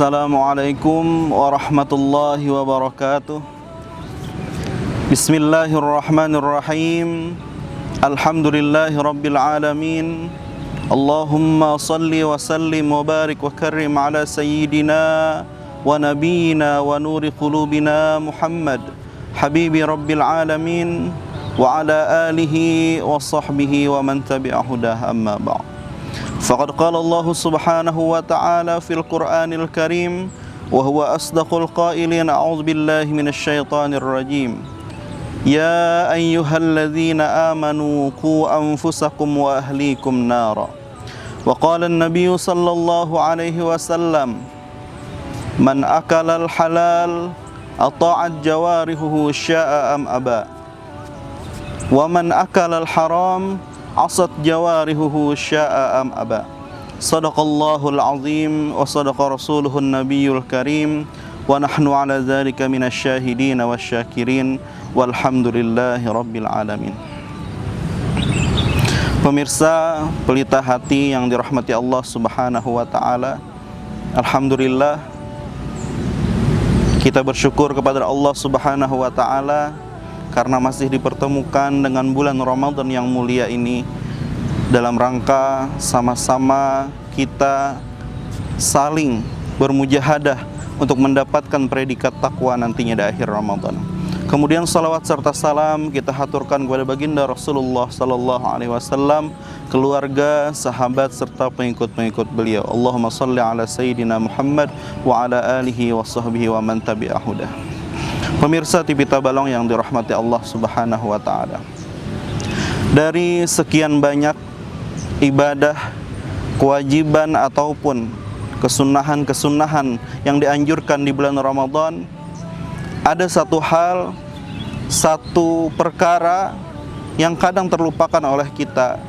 Assalamualaikum warahmatullahi wabarakatuh. Bismillahirrahmanirrahim. Alhamdulillahi rabbil alamin. Allahumma salli wa sallim wa barik wa karrim ala sayyidina wa nabiyyina wa nuri qulubina Muhammad habibi rabbil alamin wa ala alihi wa sahbihi wa man tabi'a hudah, amma ba'd. Faqad qala Allah subhanahu wa ta'ala fil Qur'anil Karim wa huwa asdaqul qailin, a'udzu billahi minasy syaithanir rajim. Ya ayyuhalladzina amanu qu anfusakum wa ahlikum nara. Wa qala an-nabiy sallallahu alaihi wasallam, man akala al-halal ata'at jawarihuhu sya'a am aba. Wa man akala al-haram asat jawarihuhu sya'a am aba. Sadaqallahul azim wa sadaqa rasuluhun nabiyul karim wa nahnu ala dzalika minasyahidin wasyakirin walhamdulillahi rabbil alamin. Pemirsa pelita hati yang dirahmati Allah subhanahu wa ta'ala, alhamdulillah kita bersyukur kepada Allah subhanahu wa ta'ala karena masih dipertemukan dengan bulan Ramadan yang mulia ini dalam rangka sama-sama kita saling bermujahadah untuk mendapatkan predikat takwa nantinya di akhir Ramadan. Kemudian salawat serta salam kita haturkan kepada baginda Rasulullah sallallahu alaihi wasallam, keluarga, sahabat serta pengikut-pengikut beliau. Allahumma shalli ala sayyidina Muhammad wa ala alihi wa sahbihi wa man tabi'a hudah. Pemirsa TV Tabalong yang dirahmati Allah subhanahu wa ta'ala, dari sekian banyak ibadah, kewajiban ataupun kesunahan-kesunahan yang dianjurkan di bulan Ramadan, ada satu hal, satu perkara yang kadang terlupakan oleh kita,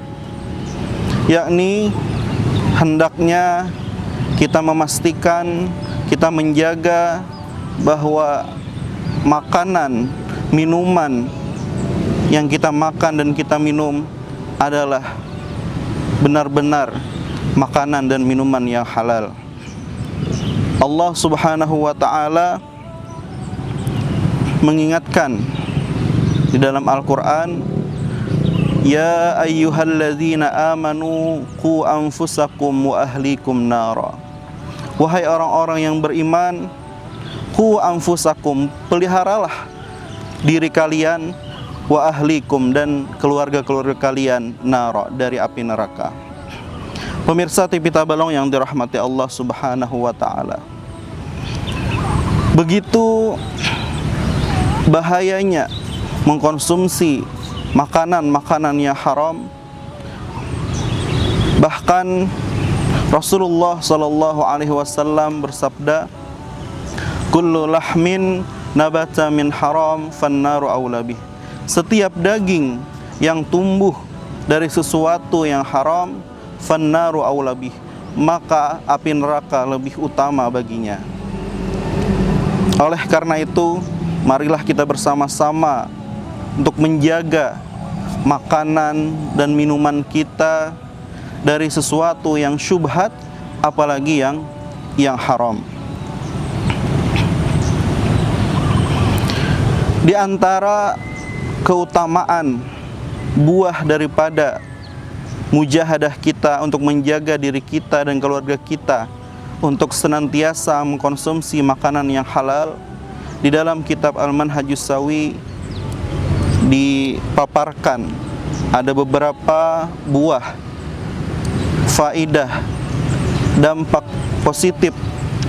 yakni hendaknya kita memastikan, kita menjaga bahwa makanan, minuman yang kita makan dan kita minum adalah benar-benar makanan dan minuman yang halal. Allah subhanahu wa ta'ala mengingatkan di dalam Al-Quran, ya ayyuhalladzina amanu qu anfusakum wa ahlikum nara. Wahai orang-orang yang beriman, qu anfusakum, peliharalah diri kalian, wa ahlikum, dan keluarga-keluarga kalian, nara, dari api neraka. Pemirsa TV Tabalong yang dirahmati Allah subhanahu wa ta'ala, begitu bahayanya mengkonsumsi makanan-makanan yang haram. Bahkan Rasulullah sallallahu alaihi wasallam bersabda, kullu lahmin nabata min haram fannaru aula bih. Setiap daging yang tumbuh dari sesuatu yang haram, fannaru aula bih, maka api neraka lebih utama baginya. Oleh karena itu, marilah kita bersama-sama untuk menjaga makanan dan minuman kita dari sesuatu yang syubhat, apalagi yang haram. Di antara keutamaan buah daripada mujahadah kita untuk menjaga diri kita dan keluarga kita untuk senantiasa mengkonsumsi makanan yang halal, di dalam kitab Al-Manhajus Sawi dipaparkan ada beberapa buah faidah, dampak positif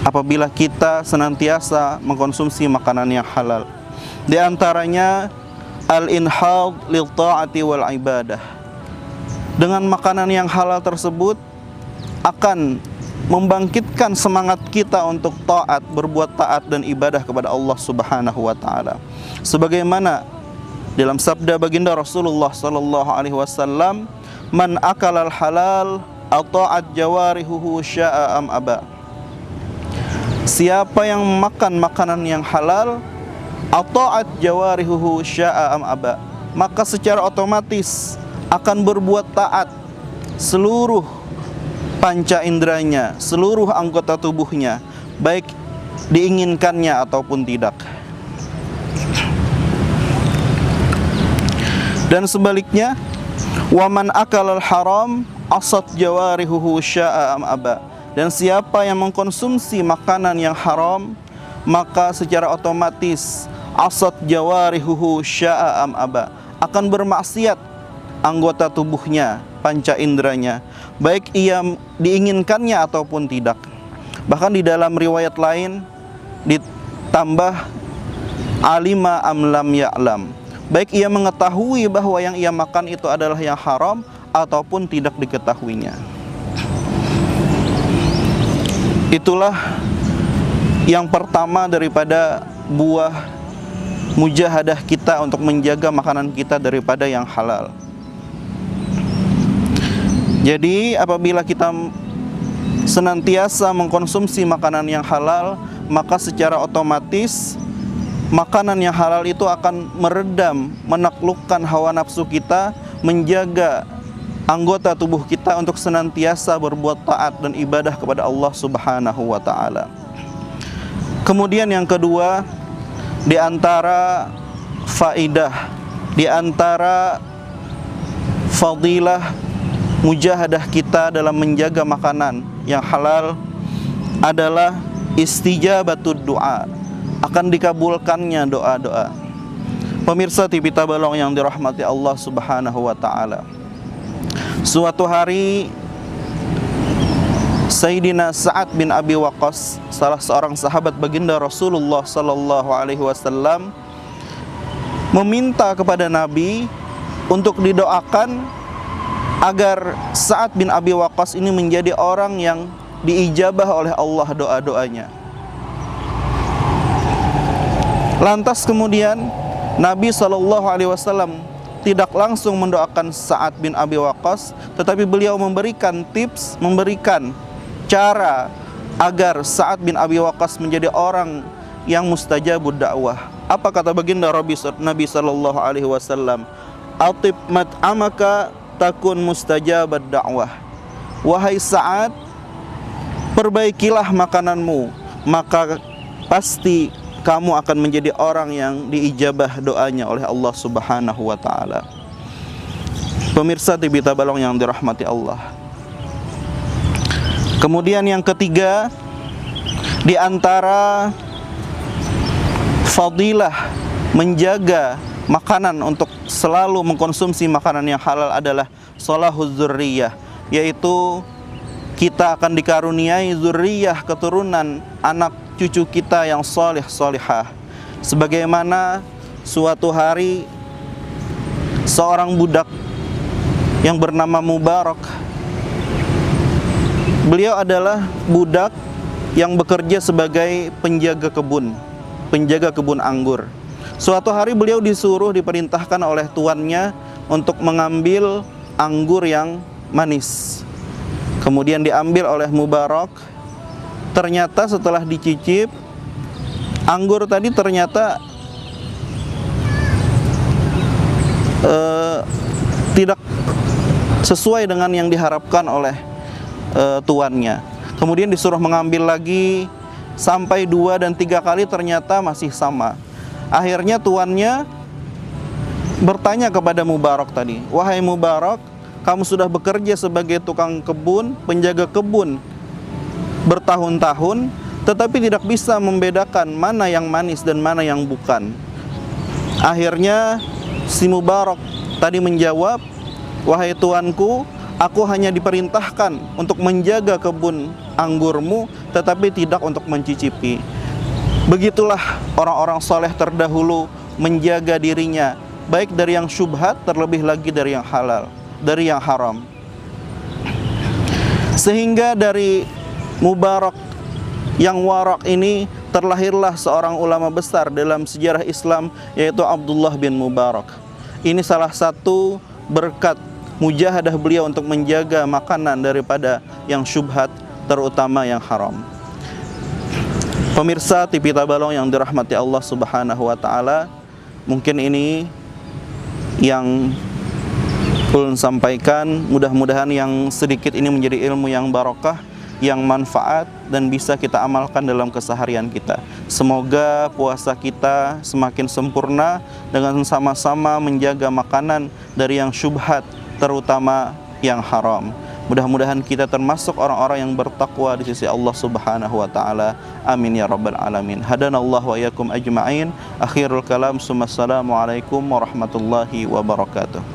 apabila kita senantiasa mengkonsumsi makanan yang halal. Di antaranya al-inhad lil ta'ati wal ibadah. Dengan makanan yang halal tersebut akan membangkitkan semangat kita untuk taat, berbuat taat dan ibadah kepada Allah subhanahu wa ta'ala. Sebagaimana dalam sabda baginda Rasulullah sallallahu alaihi wasallam, man akalal halal ata'at jawarihuhu sya'a am aba. Siapa yang makan makanan yang halal, ata'at jawarihuhu sya'a am aba, maka secara otomatis akan berbuat taat seluruh panca inderanya, seluruh anggota tubuhnya, baik diinginkannya ataupun tidak. Dan sebaliknya, waman akalal haram asat jawarihuhu sya'a am aba. Dan siapa yang mengkonsumsi makanan yang haram, maka secara otomatis asat jawarihuhu sya'a am aba, akan bermaksiat anggota tubuhnya, panca inderanya, baik ia diinginkannya ataupun tidak. Bahkan di dalam riwayat lain ditambah alima am lam ya'lam, baik ia mengetahui bahwa yang ia makan itu adalah yang haram ataupun tidak diketahuinya. Itulah yang pertama daripada buah mujahadah kita untuk menjaga makanan kita daripada yang halal. Jadi apabila kita senantiasa mengkonsumsi makanan yang halal, maka secara otomatis makanan yang halal itu akan meredam, menaklukkan hawa nafsu kita, menjaga anggota tubuh kita untuk senantiasa berbuat taat dan ibadah kepada Allah Subhanahu wa ta'ala. Kemudian yang kedua, di antara faidah, di antara fadilah mujahadah kita dalam menjaga makanan yang halal adalah istijabatud doa, akan dikabulkannya doa-doa. Pemirsa TV Tabalong yang dirahmati Allah Subhanahu wa ta'ala, suatu hari Sayyidina Sa'ad bin Abi Waqqas, salah seorang sahabat baginda Rasulullah sallallahu alaihi wasallam, meminta kepada Nabi untuk didoakan agar Sa'ad bin Abi Waqqas ini menjadi orang yang diijabah oleh Allah doa-doanya. Lantas kemudian Nabi SAW tidak langsung mendoakan Sa'ad bin Abi Waqqas, tetapi beliau memberikan tips, memberikan cara agar Sa'ad bin Abi Waqqas menjadi orang yang mustajabud dakwah. Apa kata baginda Nabi SAW? Atib mat'amaka takun mustajabad dakwah. Wahai Sa'ad, perbaikilah makananmu, maka pasti kamu akan menjadi orang yang diijabah doanya oleh Allah Subhanahu wa ta'ala. Pemirsa TV Tabalong yang dirahmati Allah. Kemudian yang ketiga, di antara fadilah menjaga makanan untuk selalu mengkonsumsi makanan yang halal adalah sholahuz dzurriyyah, yaitu kita akan dikaruniai zurriyah, keturunan anak cucu kita yang saleh salihah. Sebagaimana suatu hari seorang budak yang bernama Mubarak, beliau adalah budak yang bekerja sebagai penjaga kebun anggur. Suatu hari beliau diperintahkan oleh tuannya untuk mengambil anggur yang manis. Kemudian diambil oleh Mubarak. Ternyata setelah dicicip, anggur tadi ternyata tidak sesuai dengan yang diharapkan oleh tuannya. Kemudian disuruh mengambil lagi sampai 2 dan 3 kali, ternyata masih sama. Akhirnya tuannya bertanya kepada Mubarak tadi, wahai Mubarak, kamu sudah bekerja sebagai tukang kebun, penjaga kebun bertahun-tahun, tetapi tidak bisa membedakan mana yang manis dan mana yang bukan. Akhirnya si Mubarak tadi menjawab, wahai tuanku, aku hanya diperintahkan untuk menjaga kebun anggurmu, tetapi tidak untuk mencicipi. Begitulah orang-orang soleh terdahulu menjaga dirinya, baik dari yang syubhat, terlebih lagi dari yang halal, dari yang haram. Sehingga dari Mubarak yang warak ini terlahirlah seorang ulama besar dalam sejarah Islam, yaitu Abdullah bin Mubarak. Ini salah satu berkat mujahadah beliau untuk menjaga makanan daripada yang syubhat, terutama yang haram. Pemirsa TV Tabalong yang dirahmati Allah Subhanahu wa ta'ala, mungkin ini yang ulun sampaikan. Mudah-mudahan yang sedikit ini menjadi ilmu yang barokah yang manfaat dan bisa kita amalkan dalam keseharian kita. Semoga puasa kita semakin sempurna dengan sama-sama menjaga makanan dari yang syubhat, terutama yang haram. Mudah-mudahan kita termasuk orang-orang yang bertakwa di sisi Allah Subhanahu wa taala. Amin ya rabbal alamin. Hadanallahu wa iyyakum ajma'in. Akhirul kalam, assalamualaikum warahmatullahi wabarakatuh.